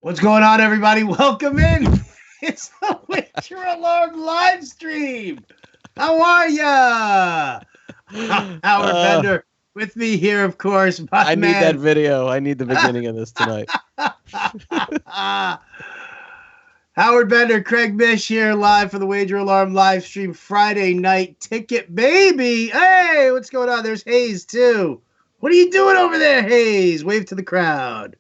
What's going on, everybody? Welcome in. It's the Winter Alarm live stream. How are ya? Howard Uh, Bender with me here, of course, my I need that man. video. I need the beginning of this tonight. Howard Bender, Craig Mish here live for the Wager Alarm live stream Friday night ticket, baby. Hey, what's going on? There's Hayes, too. What are you doing over there, Hayes? Wave to the crowd.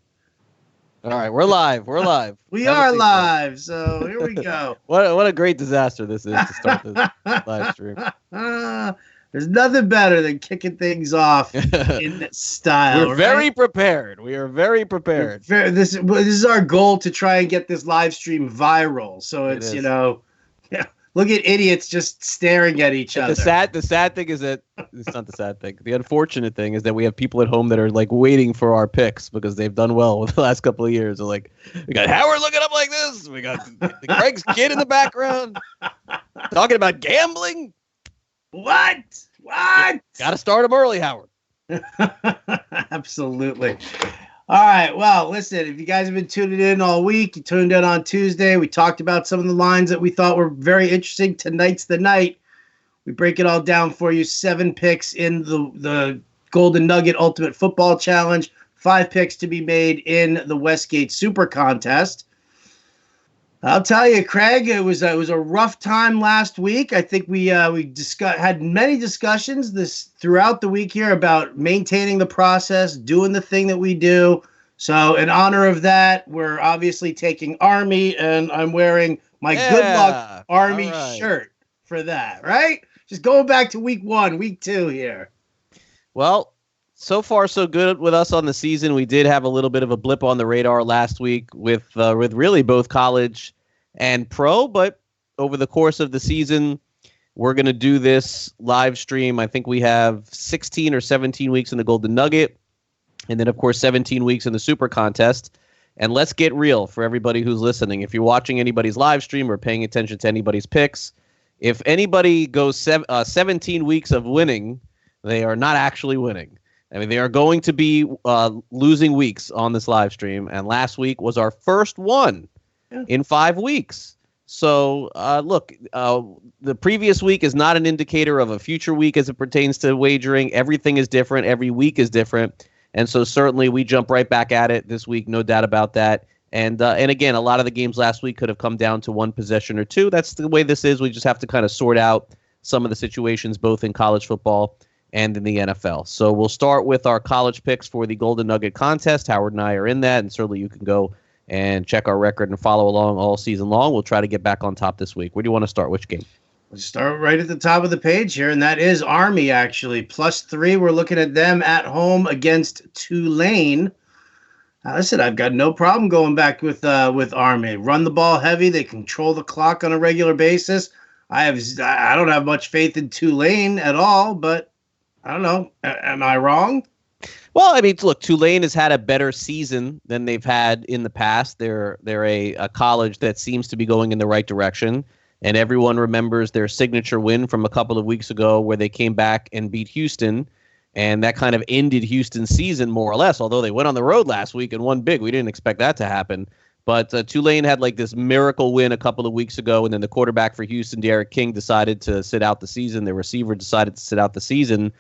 All right, we're live. We're live. We Have a are seat, live, so here we go. What a great disaster this is to start this live stream. There's nothing better than kicking things off in style. We're very right? prepared. We are very prepared. This is our goal to try and get this live stream viral. So it's look at idiots just staring at each other. The sad thing is that it's not the sad thing. The unfortunate thing is that we have people at home that are like waiting for our picks because they've done well with the last couple of years. They're like, we got Howard looking up like this. We got the Craig's kid in the background talking about gambling. What? Got to start him early, Howard. Absolutely. All right. Well, listen, if you guys have been tuning in all week, you tuned in on Tuesday. We talked about some of the lines that we thought were very interesting. Tonight's the night. We break it all down for you. 7 picks in the Golden Nugget Ultimate Football Challenge. 5 picks to be made in the Westgate Super Contest. I'll tell you, Craig, it was a rough time last week. I think we had many discussions throughout the week here about maintaining the process, doing the thing that we do. So in honor of that, we're obviously taking Army, and I'm wearing my Good Luck Army shirt for that, right? Just going back to week 1, week 2 here. Well, so far so good with us on the season. We did have a little bit of a blip on the radar last week with really both college and pro, but over the course of the season, we're going to do this live stream. I think we have 16 or 17 weeks in the Golden Nugget, and then, of course, 17 weeks in the Super Contest. And let's get real for everybody who's listening. If you're watching anybody's live stream or paying attention to anybody's picks, if anybody goes 17 weeks of winning, they are not actually winning. I mean, they are going to be losing weeks on this live stream, and last week was our first one in 5 weeks. So, look, the previous week is not an indicator of a future week as it pertains to wagering. Everything is different. Every week is different. And so certainly we jump right back at it this week, no doubt about that. And again, a lot of the games last week could have come down to one possession or two. That's the way this is. We just have to kind of sort out some of the situations, both in college football and in the NFL. So we'll start with our college picks for the Golden Nugget contest. Howard and I are in that, and certainly you can go and check our record and follow along all season long. We'll try to get back on top this week. Where do you want to start? Which game? Let's start right at the top of the page here, and that is Army, actually. +3, we're looking at them at home against Tulane. Listen, I've got no problem going back with Army. Run the ball heavy. They control the clock on a regular basis. I don't have much faith in Tulane at all, but I don't know. Am I wrong? Well, I mean, look, Tulane has had a better season than they've had in the past. They're a college that seems to be going in the right direction, and everyone remembers their signature win from a couple of weeks ago where they came back and beat Houston, and that kind of ended Houston's season more or less, although they went on the road last week and won big. We didn't expect that to happen. But Tulane had like this miracle win a couple of weeks ago, and then the quarterback for Houston, Derek King, decided to sit out the season. The receiver decided to sit out the season.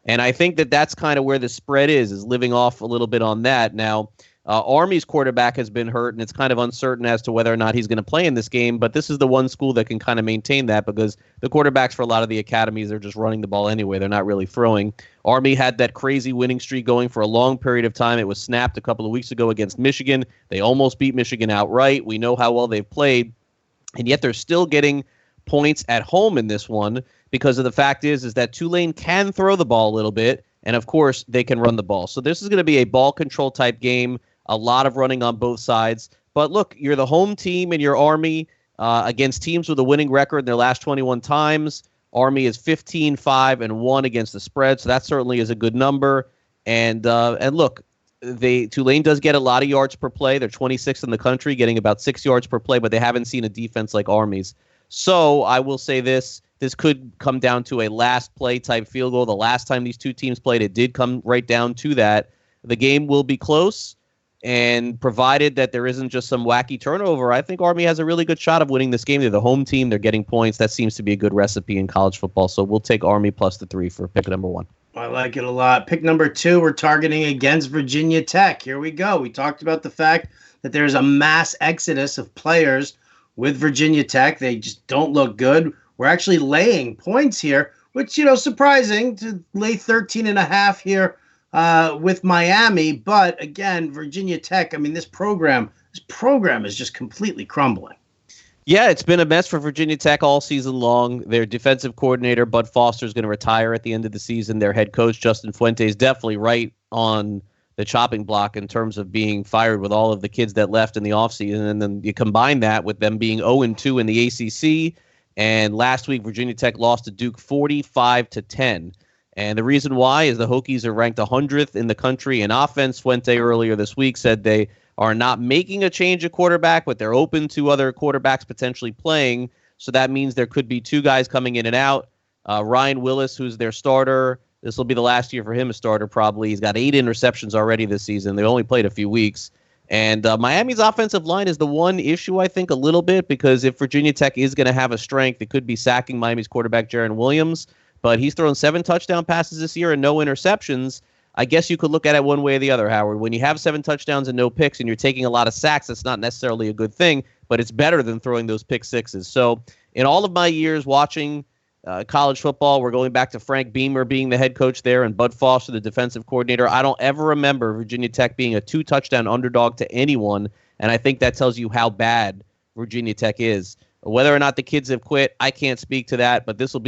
And I think that that's kind of where the spread is living off a little bit on that. Now, Army's quarterback has been hurt, and it's kind of uncertain as to whether or not he's going to play in this game. But this is the one school that can kind of maintain that because the quarterbacks for a lot of the academies, they're just running the ball anyway. They're not really throwing. Army had that crazy winning streak going for a long period of time. It was snapped a couple of weeks ago against Michigan. They almost beat Michigan outright. We know how well they've played, and yet they're still getting points at home in this one because of the fact is that Tulane can throw the ball a little bit, and of course they can run the ball. So this is going to be a ball control type game, a lot of running on both sides. But look, you're the home team in your Army against teams with a winning record in their last 21 times. Army is 15-5-1 against the spread, so that certainly is a good number. And look, Tulane does get a lot of yards per play. They're 26th in the country, getting about 6 yards per play, but they haven't seen a defense like Army's. So I will say this could come down to a last play type field goal. The last time these two teams played, it did come right down to that. The game will be close, And provided that there isn't just some wacky turnover, I think Army has a really good shot of winning this game. They're the home team. They're getting points. That seems to be a good recipe in college football. So we'll take Army plus the 3 for pick number 1. I like it a lot. Pick number 2, we're targeting against Virginia Tech. Here we go. We talked about the fact that there's a mass exodus of players with Virginia Tech. They just don't look good. We're actually laying points here, which, surprising to lay 13.5 here with Miami. But again, Virginia Tech, this program is just completely crumbling. Yeah, it's been a mess for Virginia Tech all season long. Their defensive coordinator, Bud Foster, is going to retire at the end of the season. Their head coach, Justin Fuente, is definitely right on the chopping block in terms of being fired with all of the kids that left in the offseason. And then you combine that with them being 0-2 in the ACC. And last week, Virginia Tech lost to Duke 45-10. And the reason why is the Hokies are ranked 100th in the country in offense. Fuente earlier this week said they are not making a change at quarterback, but they're open to other quarterbacks potentially playing. So that means there could be 2 guys coming in and out. Ryan Willis, who's their starter. This will be the last year for him, a starter probably. He's got 8 interceptions already this season. They only played a few weeks. And Miami's offensive line is the one issue, I think, a little bit, because if Virginia Tech is going to have a strength, it could be sacking Miami's quarterback, Jaron Williams. But he's thrown 7 touchdown passes this year and no interceptions. I guess you could look at it one way or the other, Howard. When you have 7 touchdowns and no picks and you're taking a lot of sacks, that's not necessarily a good thing, but it's better than throwing those pick sixes. So in all of my years watching college football, we're going back to Frank Beamer being the head coach there and Bud Foster, the defensive coordinator. I don't ever remember Virginia Tech being a 2-touchdown underdog to anyone, and I think that tells you how bad Virginia Tech is. Whether or not the kids have quit, I can't speak to that, but this will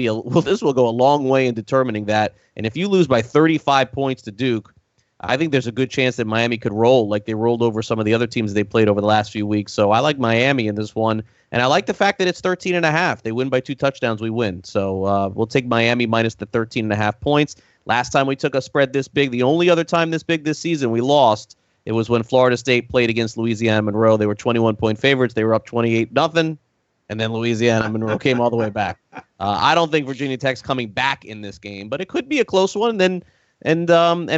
go a long way in determining that. And if you lose by 35 points to Duke, I think there's a good chance that Miami could roll like they rolled over some of the other teams they played over the last few weeks. So I like Miami in this one, and I like the fact that it's 13.5. They win by 2 touchdowns, we win. So we'll take Miami minus the 13.5 points. Last time we took a spread this big, the only other time this big this season, we lost. It was when Florida State played against Louisiana Monroe. They were 21-point favorites. They were up 28-0. And then Louisiana Monroe came all the way back. I don't think Virginia Tech's coming back in this game, but it could be a close one. And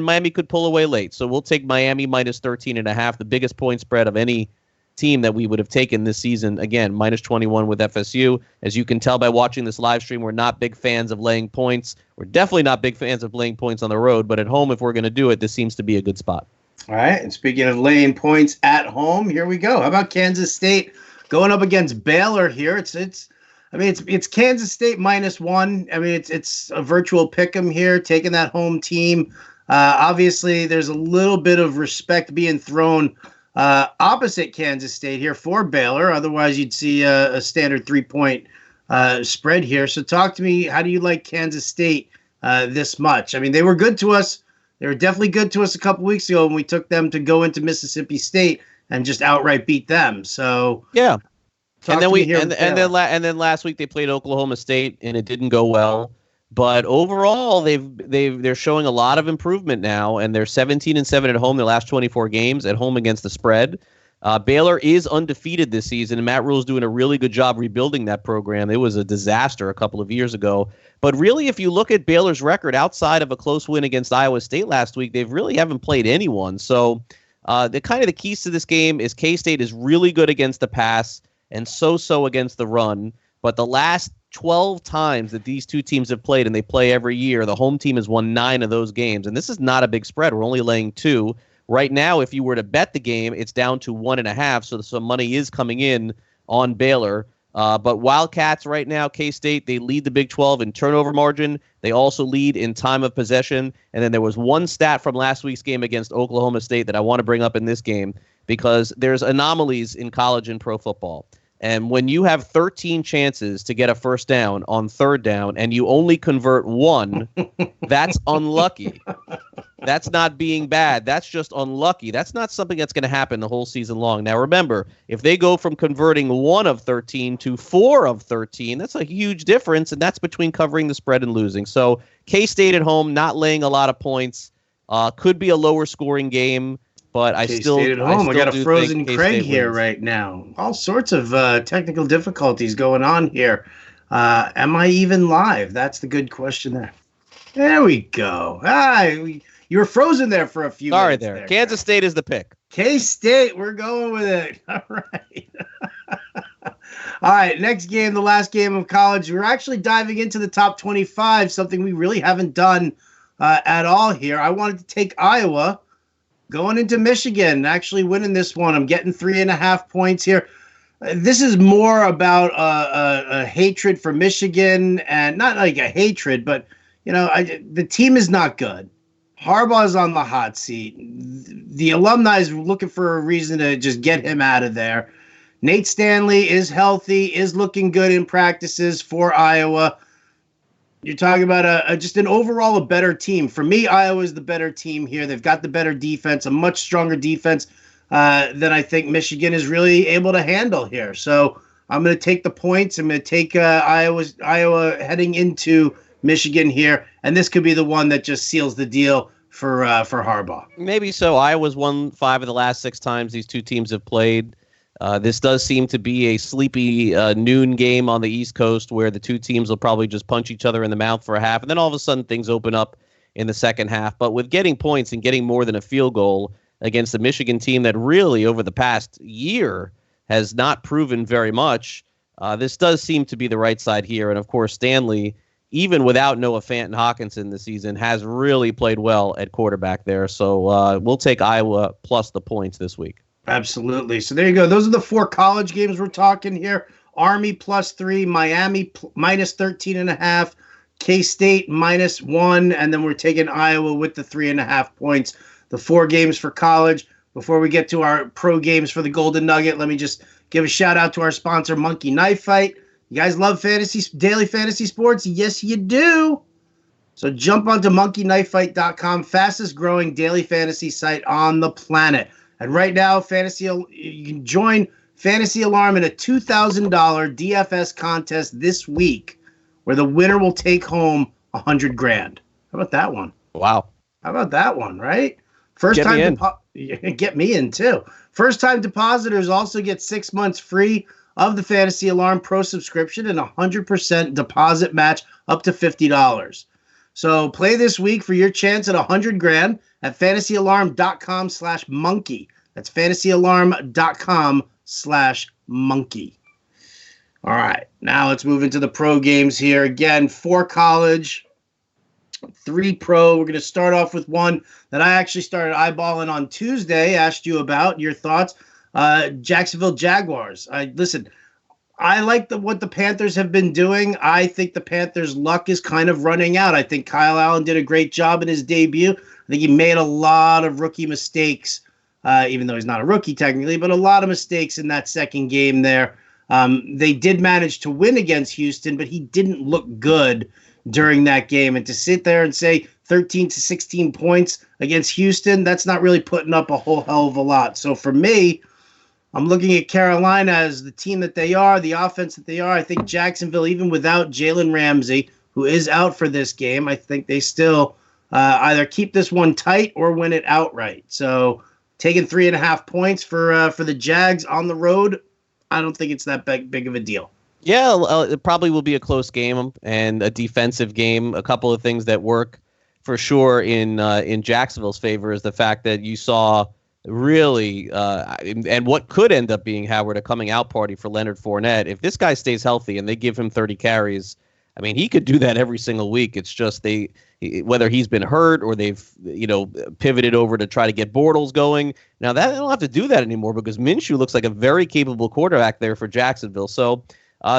Miami could pull away late. So we'll take Miami minus 13.5, the biggest point spread of any team that we would have taken this season. Again, minus 21 with FSU. As you can tell by watching this live stream, we're not big fans of laying points. We're definitely not big fans of laying points on the road, but at home, if we're going to do it, this seems to be a good spot. All right. And speaking of laying points at home, here we go. How about Kansas State going up against Baylor here? It's Kansas State -1. It's a virtual pick 'em here, taking that home team. Obviously, there's a little bit of respect being thrown opposite Kansas State here for Baylor. Otherwise, you'd see a standard 3-point spread here. So talk to me. How do you like Kansas State this much? They were good to us. They were definitely good to us a couple weeks ago when we took them to go into Mississippi State and just outright beat them. So yeah, and then last week they played Oklahoma State and it didn't go well. But overall, they're showing a lot of improvement now, and they're 17-7 at home their last 24 games at home against the spread. Baylor is undefeated this season, and Matt Rule's doing a really good job rebuilding that program. It was a disaster a couple of years ago. But really, if you look at Baylor's record outside of a close win against Iowa State last week, they really haven't played anyone. So the keys to this game is K-State is really good against the pass and so-so against the run. But the last 12 times that these two teams have played, and they play every year, the home team has won 9 of those games. And this is not a big spread. We're only laying 2. Right now, if you were to bet the game, it's down to 1.5, so some money is coming in on Baylor. But Wildcats right now, K-State, they lead the Big 12 in turnover margin. They also lead in time of possession. And then there was one stat from last week's game against Oklahoma State that I want to bring up in this game because there's anomalies in college and pro football. And when you have 13 chances to get a first down on third down and you only convert 1, that's unlucky. That's not being bad. That's just unlucky. That's not something that's going to happen the whole season long. Now, remember, if they go from converting 1 of 13 to 4 of 13, that's a huge difference, and that's between covering the spread and losing. So K-State at home, not laying a lot of points. Could be a lower scoring game. But I still at home. I got a frozen Craig here right now. All sorts of technical difficulties going on here. Am I even live? That's the good question there. There we go. You were frozen there for a few minutes. Sorry there. Kansas State is the pick. K-State, we're going with it. All right. All right, next game, the last game of college. We're actually diving into the top 25, something we really haven't done at all here. I wanted to take Iowa going into Michigan, actually winning this one. I'm getting 3.5 points here. This is more about a hatred for Michigan, and not like a hatred, but the team is not good. Harbaugh is on the hot seat. The alumni is looking for a reason to just get him out of there. Nate Stanley is healthy, is looking good in practices for Iowa. You're talking about just an overall a better team. For me, Iowa is the better team here. They've got the better defense, a much stronger defense than I think Michigan is really able to handle here. So I'm going to take the points. I'm going to take Iowa heading into Michigan here, and this could be the one that just seals the deal for Harbaugh. Maybe so. Iowa's won 5 of the last 6 times these two teams have played. This does seem to be a sleepy noon game on the East Coast where the two teams will probably just punch each other in the mouth for a half, and then all of a sudden things open up in the second half. But with getting points and getting more than a field goal against the Michigan team that really over the past year has not proven very much, this does seem to be the right side here. And, of course, Stanley, even without Noah Fant and Hawkinson this season, has really played well at quarterback there. So we'll take Iowa plus the points this week. Absolutely. So there you go. Those are the 4 college games we're talking here. Army +3, Miami minus 13.5, K-State -1, and then we're taking Iowa with the 3.5 points. The 4 games for college. Before we get to our pro games for the Golden Nugget, let me just give a shout out to our sponsor, Monkey Knife Fight. You guys love daily fantasy sports? Yes, you do. So jump onto monkeyknifefight.com, fastest growing daily fantasy site on the planet. And right now, you can join Fantasy Alarm in a $2,000 DFS contest this week, where the winner will take home $100,000. How about that one? Wow. How about that one? Right? Get me in too. First time depositors also get 6 months free of the Fantasy Alarm Pro subscription and 100% deposit match up to $50. So play this week for your chance at $100,000 at fantasyalarm.com/monkey. That's fantasyalarm.com/monkey. All right, now let's move into the pro games here. Again, 4 college, 3 pro. We're going to start off with one that I actually started eyeballing on Tuesday, asked you about your thoughts. Jacksonville Jaguars. I like what the Panthers have been doing. I think the Panthers' luck is kind of running out. I think Kyle Allen did a great job in his debut. I think he made a lot of rookie mistakes, even though he's not a rookie technically, but a lot of mistakes in that second game there. They did manage to win against Houston, but he didn't look good during that game. And to sit there and say 13 to 16 points against Houston, that's not really putting up a whole hell of a lot. So for me, I'm looking at Carolina as the team that they are, the offense that they are. I think Jacksonville, even without Jalen Ramsey, who is out for this game, I think they still either keep this one tight or win it outright. So taking 3.5 points for the Jags on the road, I don't think it's that big of a deal. Yeah, it probably will be a close game and a defensive game. A couple of things that work for sure in Jacksonville's favor is the fact that you saw really, and what could end up being, Howard, a coming out party for Leonard Fournette. If this guy stays healthy and they give him 30 carries, I mean, he could do that every single week. It's just whether he's been hurt or they've pivoted over to try to get Bortles going. Now they don't have to do that anymore because Minshew looks like a very capable quarterback there for Jacksonville. So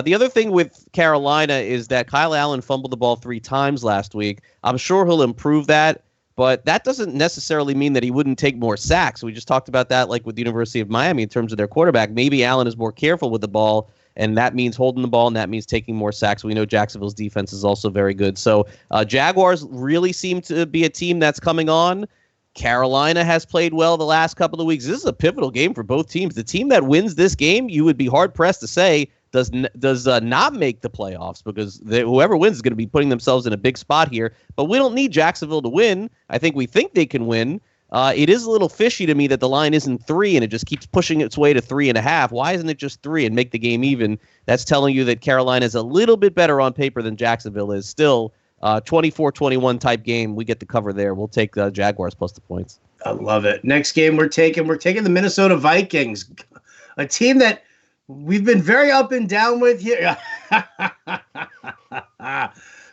the other thing with Carolina is that Kyle Allen fumbled the ball 3 times last week. I'm sure he'll improve that. But that doesn't necessarily mean that he wouldn't take more sacks. We just talked about that like with the University of Miami in terms of their quarterback. Maybe Allen is more careful with the ball, and that means holding the ball, and that means taking more sacks. We know Jacksonville's defense is also very good. So Jaguars really seem to be a team that's coming on. Carolina has played well the last couple of weeks. This is a pivotal game for both teams. The team that wins this game, you would be hard-pressed to say, does not make the playoffs because whoever wins is going to be putting themselves in a big spot here. But we don't need Jacksonville to win. I think we think they can win. It is a little fishy to me that the line isn't 3 and it just keeps pushing its way to 3.5. Why isn't it just 3 and make the game even? That's telling you that Carolina is a little bit better on paper than Jacksonville is. Still, 24-21 type game. We get the cover there. We'll take the Jaguars plus the points. I love it. Next game we're taking the Minnesota Vikings, a team that we've been very up and down with here.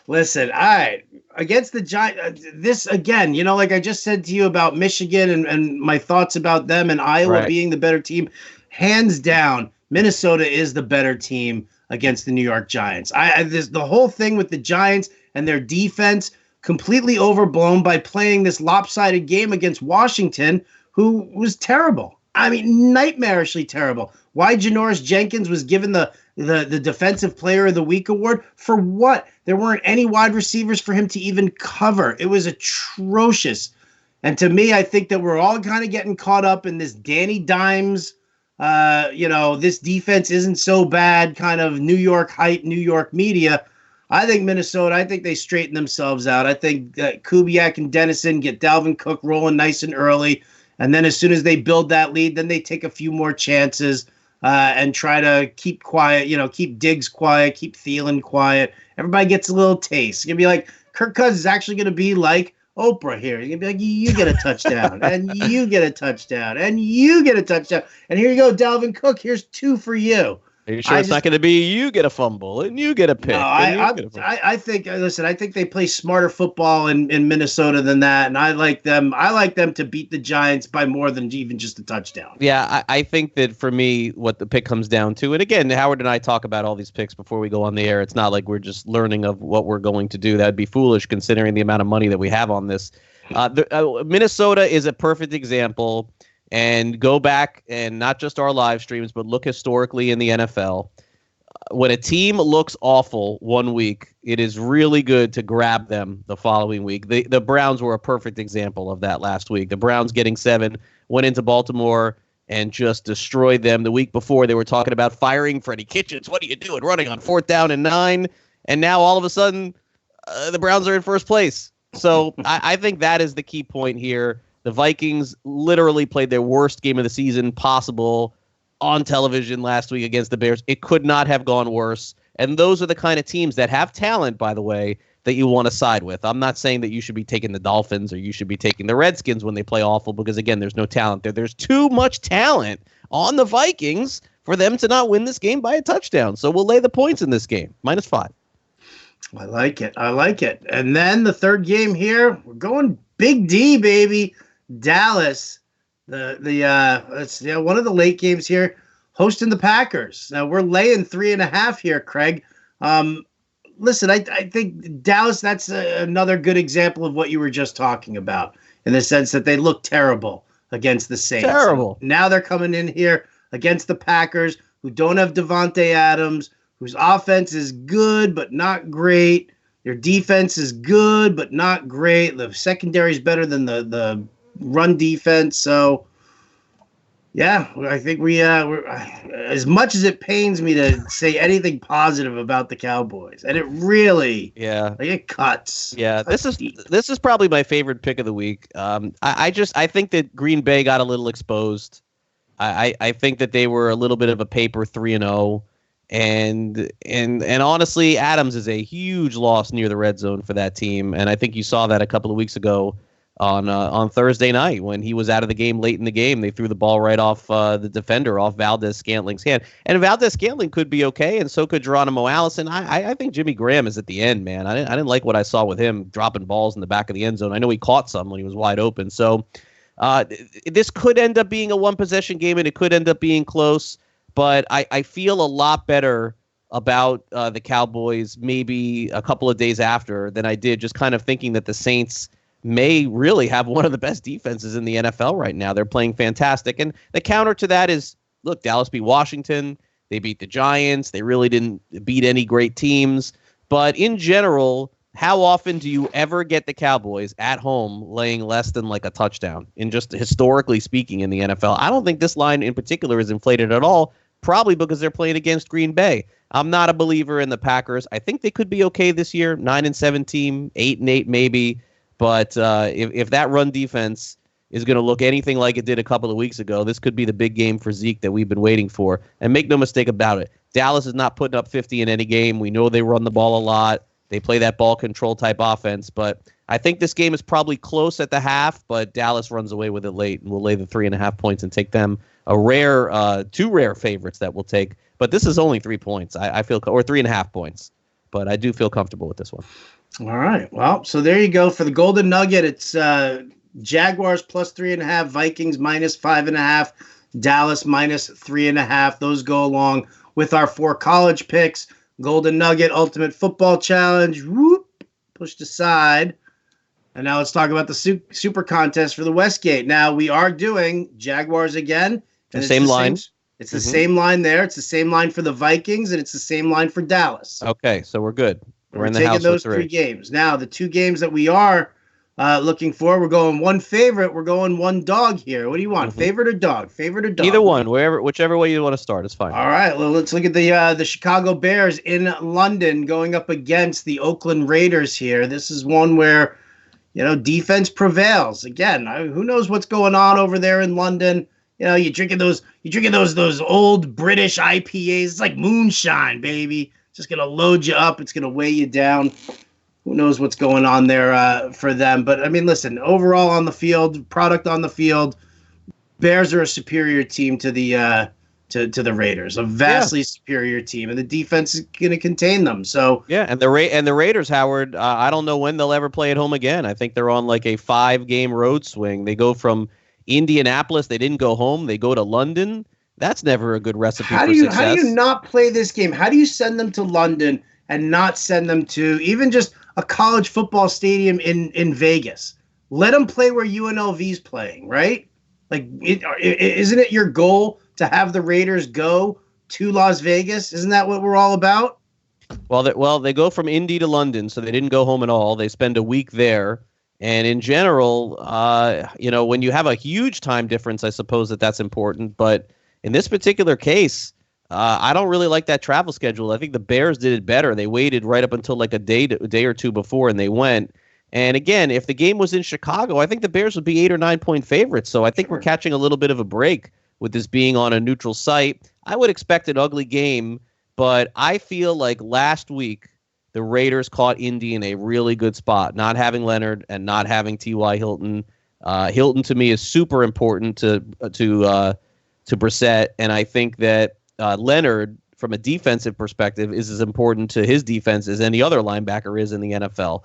Listen, all right, against the Giants, this again, like I just said to you about Michigan and my thoughts about them and Iowa being the better team, hands down, Minnesota is the better team against the New York Giants. The whole thing with the Giants and their defense completely overblown by playing this lopsided game against Washington, who was terrible. I mean, nightmarishly terrible. Why Janoris Jenkins was given the Defensive Player of the Week award? For what? There weren't any wide receivers for him to even cover. It was atrocious. And to me, I think that we're all kind of getting caught up in this Danny Dimes, this defense isn't so bad kind of New York hype, New York media. I think Minnesota, they straighten themselves out. I think Kubiak and Dennison get Dalvin Cook rolling nice and early. And then as soon as they build that lead, then they take a few more chances and try to keep quiet, keep Diggs quiet, keep Thielen quiet. Everybody gets a little taste. It's going to be like Kirk Cousins is actually going to be like Oprah here. You're going to be like, you get a touchdown, and you get a touchdown, and you get a touchdown. And here you go, Dalvin Cook. Here's 2 for you. Are you sure it's not going to be you get a fumble and you get a pick? No, I think they play smarter football in Minnesota than that, and I like them. I like them to beat the Giants by more than even just a touchdown. Yeah, I think that for me, what the pick comes down to, and again, Howard and I talk about all these picks before we go on the air. It's not like we're just learning of what we're going to do. That'd be foolish considering the amount of money that we have on this. Minnesota is a perfect example. And go back and not just our live streams, but look historically in the NFL. When a team looks awful one week, it is really good to grab them the following week. The Browns were a perfect example of that last week. The Browns getting 7, went into Baltimore and just destroyed them. The week before, they were talking about firing Freddie Kitchens. What are you doing running on 4th down and 9? And now all of a sudden, the Browns are in first place. So I think that is the key point here. The Vikings literally played their worst game of the season possible on television last week against the Bears. It could not have gone worse. And those are the kind of teams that have talent, by the way, that you want to side with. I'm not saying that you should be taking the Dolphins or you should be taking the Redskins when they play awful because, again, there's no talent there. There's too much talent on the Vikings for them to not win this game by a touchdown. So we'll lay the points in this game, -5. I like it. And then the third game here, we're going Big D, baby. Dallas, one of the late games here, hosting the Packers. Now we're laying 3.5 here, Craig. Listen, I think Dallas, that's another good example of what you were just talking about, in the sense that they look terrible against the Saints. Terrible. Now they're coming in here against the Packers, who don't have Devontae Adams, whose offense is good but not great. Their defense is good but not great. The secondary is better than the run defense. So, yeah, I think we're as much as it pains me to say anything positive about the Cowboys, and it really, it cuts. Yeah, this is probably my favorite pick of the week. I think that Green Bay got a little exposed. I think that they were a little bit of a paper 3-0. And honestly, Adams is a huge loss near the red zone for that team. And I think you saw that a couple of weeks ago on Thursday night when he was out of the game late in the game. They threw the ball right off the defender, off Valdez-Scantling's hand. And Valdez-Scantling could be okay, and so could Geronimo Allison. I think Jimmy Graham is at the end, man. I didn't like what I saw with him dropping balls in the back of the end zone. I know he caught some when he was wide open. So this could end up being a one-possession game, and it could end up being close. But I feel a lot better about the Cowboys maybe a couple of days after than I did just kind of thinking that the Saints may really have one of the best defenses in the NFL right now. They're playing fantastic. And the counter to that is, look, Dallas beat Washington. They beat the Giants. They really didn't beat any great teams. But in general, how often do you ever get the Cowboys at home laying less than like a touchdown in just historically speaking in the NFL? I don't think this line in particular is inflated at all, probably because they're playing against Green Bay. I'm not a believer in the Packers. I think they could be okay this year, 9-7 team, 8-8 maybe. But if that run defense is going to look anything like it did a couple of weeks ago, this could be the big game for Zeke that we've been waiting for. And make no mistake about it, Dallas is not putting up 50 in any game. We know they run the ball a lot. They play that ball control type offense, but I think this game is probably close at the half, but Dallas runs away with it late, and we'll lay the 3.5 points and take them two rare favorites that we'll take. But this is only 3 points. I feel, or 3.5 points, but I do feel comfortable with this one. All right. Well, so there you go for the Golden Nugget. It's Jaguars plus 3.5, Vikings minus 5.5, Dallas minus 3.5. Those go along with our 4 college picks. Golden Nugget Ultimate Football Challenge. Whoop, pushed aside. And now let's talk about the super contest for the Westgate. Now we are doing Jaguars again. The same line. It's the same line there. It's the same line for the Vikings, and it's the same line for Dallas. Okay, so we're good. We're in the taking house those 3 games. Now, the 2 games that we are looking for, we're going 1 favorite. We're going 1 dog here. What do you want, favorite or dog? Favorite or dog? Either one, whichever way you want to start is fine. All right, well, let's look at the Chicago Bears in London going up against the Oakland Raiders here. This is one where, defense prevails. Again, who knows what's going on over there in London? You're drinking those old British IPAs. It's like moonshine, baby. Just going to load you up. It's going to weigh you down. Who knows what's going on there for them. But, I mean, listen, overall on the field, product on the field, Bears are a superior team to the Raiders, a vastly superior team, and the defense is going to contain them. So yeah, and the Raiders, Howard, I don't know when they'll ever play at home again. I think they're on like a 5-game road swing. They go from Indianapolis, they didn't go home. They go to London. That's never a good recipe for success. How do you not play this game? How do you send them to London and not send them to even just a college football stadium in Vegas? Let them play where UNLV's playing, right? Like, isn't it your goal to have the Raiders go to Las Vegas? Isn't that what we're all about? Well, they go from Indy to London, so they didn't go home at all. They spend a week there. And in general, when you have a huge time difference, I suppose that's important. But in this particular case, I don't really like that travel schedule. I think the Bears did it better. They waited right up until like a day or two before, and they went. And again, if the game was in Chicago, I think the Bears would be 8 or 9 point favorites. So I think we're catching a little bit of a break with this being on a neutral site. I would expect an ugly game, but I feel like last week the Raiders caught Indy in a really good spot, not having Leonard and not having T.Y. Hilton. Hilton to me is super important to Brissett, and I think that Leonard, from a defensive perspective, is as important to his defense as any other linebacker is in the NFL.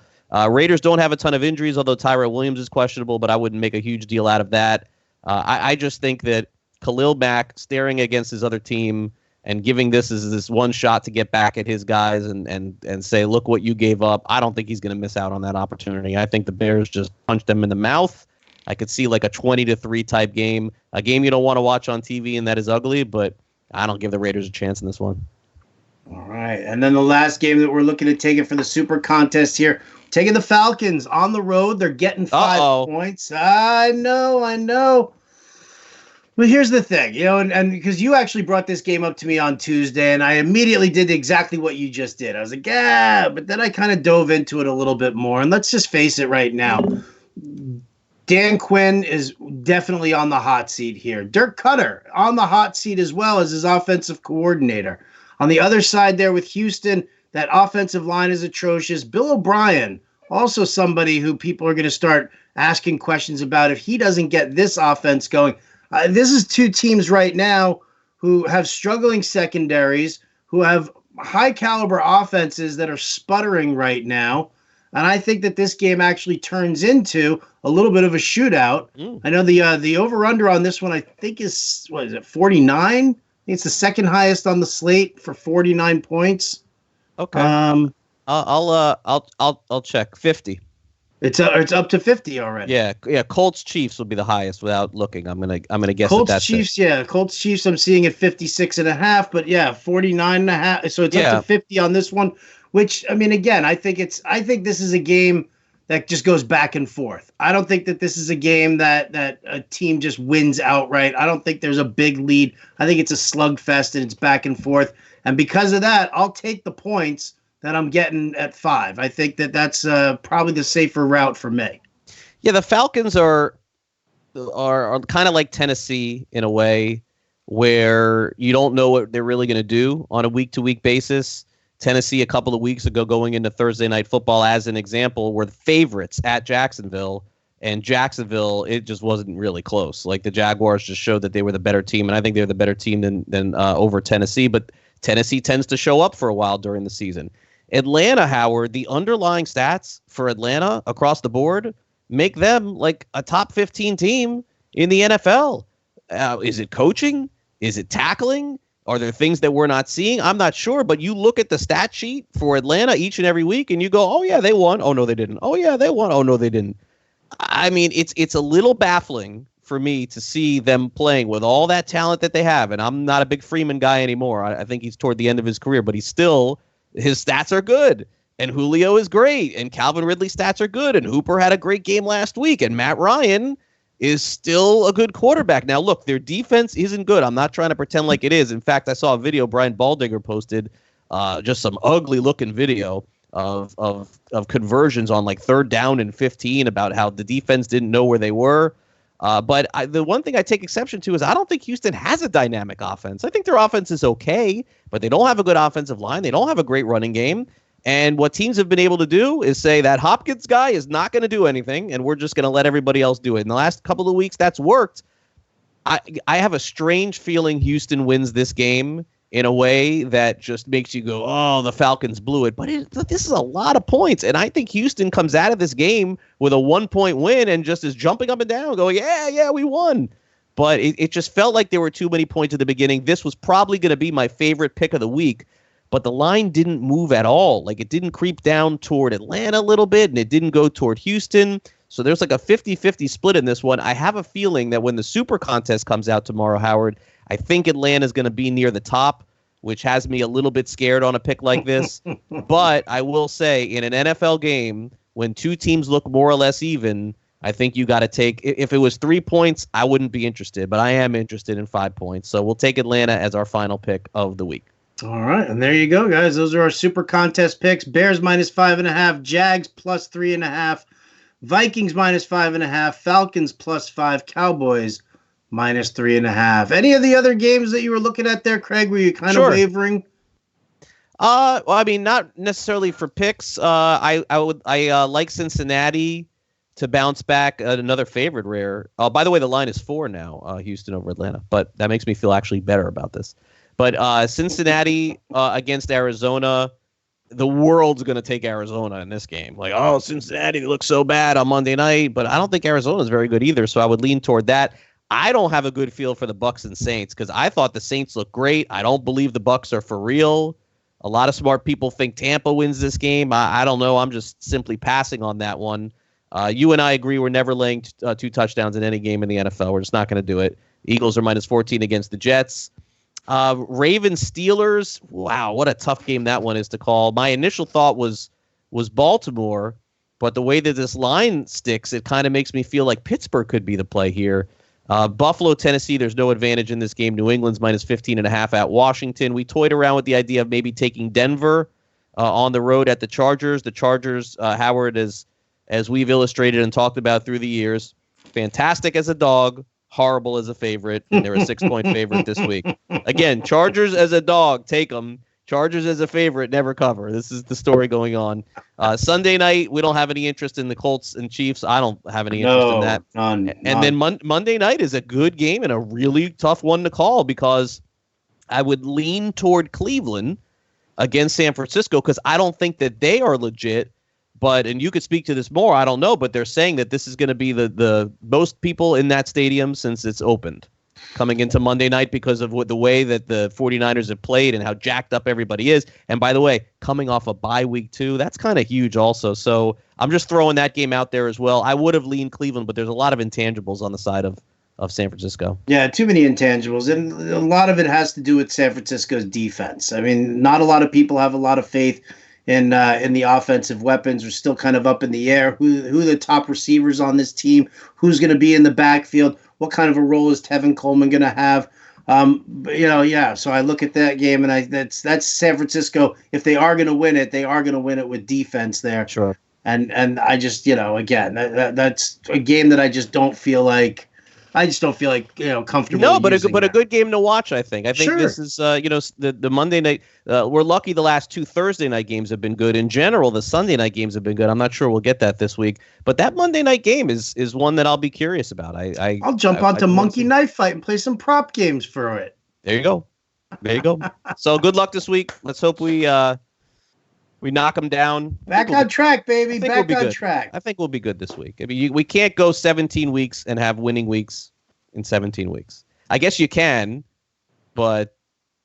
Raiders don't have a ton of injuries, although Tyrell Williams is questionable, but I wouldn't make a huge deal out of that. I just think that Khalil Mack staring against his other team and giving this one shot to get back at his guys and say, look what you gave up. I don't think he's going to miss out on that opportunity. I think the Bears just punched them in the mouth. I could see like a 20-3 type game, a game you don't want to watch on TV, and that is ugly, but I don't give the Raiders a chance in this one. All right. And then the last game that we're looking at taking for the super contest here, taking the Falcons on the road. They're getting 5 points. I know. Well, here's the thing, and because you actually brought this game up to me on Tuesday, and I immediately did exactly what you just did. I was like, but then I kind of dove into it a little bit more. And let's just face it right now. Dan Quinn is definitely on the hot seat here. Dirk Cutter on the hot seat as well as his offensive coordinator. On the other side there with Houston, that offensive line is atrocious. Bill O'Brien, also somebody who people are going to start asking questions about if he doesn't get this offense going. This is 2 teams right now who have struggling secondaries, who have high-caliber offenses that are sputtering right now. And I think that this game actually turns into a little bit of a shootout. I know the over-under on this one, I think, is, 49? I think it's the second highest on the slate for 49 points. Okay. I'll check. 50. It's up to 50 already. Yeah. Colts Chiefs will be the highest without looking. I'm gonna guess Colts Chiefs. Yeah, Colts Chiefs. I'm seeing at 56.5, but 49.5. So it's up to 50 on this one. Which, I mean, again, I think this is a game that just goes back and forth. I don't think that this is a game that a team just wins outright. I don't think there's a big lead. I think it's a slugfest and it's back and forth. And because of that, I'll take the points that I'm getting at 5. I think that that's probably the safer route for me. Yeah, the Falcons are kind of like Tennessee in a way where you don't know what they're really going to do on a week-to-week basis. Tennessee a couple of weeks ago going into Thursday Night Football, as an example, were the favorites at Jacksonville. And Jacksonville, it just wasn't really close. Like, the Jaguars just showed that they were the better team, and I think they're the better team than over Tennessee. But Tennessee tends to show up for a while during the season. Atlanta, Howard, the underlying stats for Atlanta across the board make them like a top 15 team in the NFL. Is it coaching? Is it tackling? Are there things that we're not seeing? I'm not sure, but you look at the stat sheet for Atlanta each and every week, and you go, oh, yeah, they won. Oh, no, they didn't. Oh, yeah, they won. Oh, no, they didn't. I mean, it's a little baffling for me to see them playing with all that talent that they have. And I'm not a big Freeman guy anymore. I think he's toward the end of his career, but his stats are good. And Julio is great. And Calvin Ridley's stats are good. And Hooper had a great game last week. And Matt Ryan is still a good quarterback. Now, look, their defense isn't good. I'm not trying to pretend like it is. In fact, I saw a video Brian Baldinger posted, just some ugly looking video of conversions on like 3rd down and 15 about how the defense didn't know where they were. But the one thing I take exception to is I don't think Houston has a dynamic offense. I think their offense is okay, but they don't have a good offensive line. They don't have a great running game. And what teams have been able to do is say that Hopkins guy is not going to do anything, and we're just going to let everybody else do it. In the last couple of weeks, that's worked. I have a strange feeling Houston wins this game in a way that just makes you go, oh, the Falcons blew it. But this is a lot of points. And I think Houston comes out of this game with a 1-point win and just is jumping up and down going, yeah, we won. But it just felt like there were too many points at the beginning. This was probably going to be my favorite pick of the week. But the line didn't move at all. Like, it didn't creep down toward Atlanta a little bit, and it didn't go toward Houston. So there's like a 50-50 split in this one. I have a feeling that when the Super Contest comes out tomorrow, Howard, I think Atlanta's going to be near the top, which has me a little bit scared on a pick like this. But I will say, in an NFL game, when two teams look more or less even, I think you got to take, if it was 3 points, I wouldn't be interested, but I am interested in 5 points. So we'll take Atlanta as our final pick of the week. All right, and there you go, guys. Those are our Super Contest picks. Bears -5.5, Jags +3.5, Vikings -5.5, Falcons +5, Cowboys -3.5. Any of the other games that you were looking at there, Craig? Were you kind of wavering? Well, I mean, not necessarily for picks. I like Cincinnati to bounce back. Another favorite rare. By the way, the line is 4 now, Houston over Atlanta, but that makes me feel actually better about this. But Cincinnati against Arizona, the world's going to take Arizona in this game. Like, oh, Cincinnati, they look so bad on Monday night, but I don't think Arizona is very good either, so I would lean toward that. I don't have a good feel for the Bucs and Saints because I thought the Saints looked great. I don't believe the Bucs are for real. A lot of smart people think Tampa wins this game. I don't know. I'm just simply passing on that one. You and I agree we're never laying 2 touchdowns in any game in the NFL. We're just not going to do it. Eagles are -14 against the Jets. Ravens Steelers. Wow, what a tough game that one is to call. My initial thought was Baltimore, but the way that this line sticks, it kind of makes me feel like Pittsburgh could be the play here. Buffalo, Tennessee, there's no advantage in this game. New England's -15.5 at Washington. We toyed around with the idea of maybe taking Denver on the road at the Chargers. The Chargers, Howard, as we've illustrated and talked about through the years, fantastic as a dog, horrible as a favorite, and they're a 6-point favorite this week. Again, Chargers as a dog, take them. Chargers as a favorite, never cover. This is the story going on. Sunday night, we don't have any interest in the Colts and Chiefs. I don't have any interest in that. None. And then Monday night is a good game and a really tough one to call because I would lean toward Cleveland against San Francisco because I don't think that they are legit. And you could speak to this more, I don't know, but they're saying that this is going to be the most people in that stadium since it's opened coming into Monday night because of the way that the 49ers have played and how jacked up everybody is. And by the way, coming off a bye week too, that's kind of huge also. So I'm just throwing that game out there as well. I would have leaned Cleveland, but there's a lot of intangibles on the side of San Francisco. Yeah, too many intangibles. And a lot of it has to do with San Francisco's defense. I mean, not a lot of people have a lot of faith in the offensive weapons. Are still kind of up in the air. Who the top receivers on this team? Who's going to be in the backfield? What kind of a role is Tevin Coleman going to have? So I look at that game and that's San Francisco. If they are going to win it, they are going to win it with defense there. Sure. And I just, again, that's a game that I just don't feel like I just don't feel like comfortable. No, but a that. good game to watch. I think Sure. This is the Monday night. We're lucky the last 2 Thursday night games have been good. In general, the Sunday night games have been good. I'm not sure we'll get that this week, but that Monday night game is one that I'll be curious about. I'll jump onto Monkey Knife Fight and play some prop games for it. There you go. So good luck this week. Let's hope we knock them down. Back on track, baby. Back on track. I think we'll be good this week. I mean, we can't go 17 weeks and have winning weeks in 17 weeks. I guess you can, but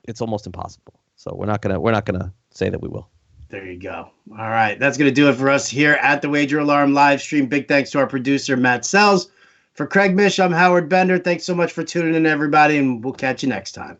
it's almost impossible. So we're not gonna say that we will. There you go. All right, that's gonna do it for us here at the Wager Alarm live stream. Big thanks to our producer Matt Sells. For Craig Mish, I'm Howard Bender. Thanks so much for tuning in, everybody, and we'll catch you next time.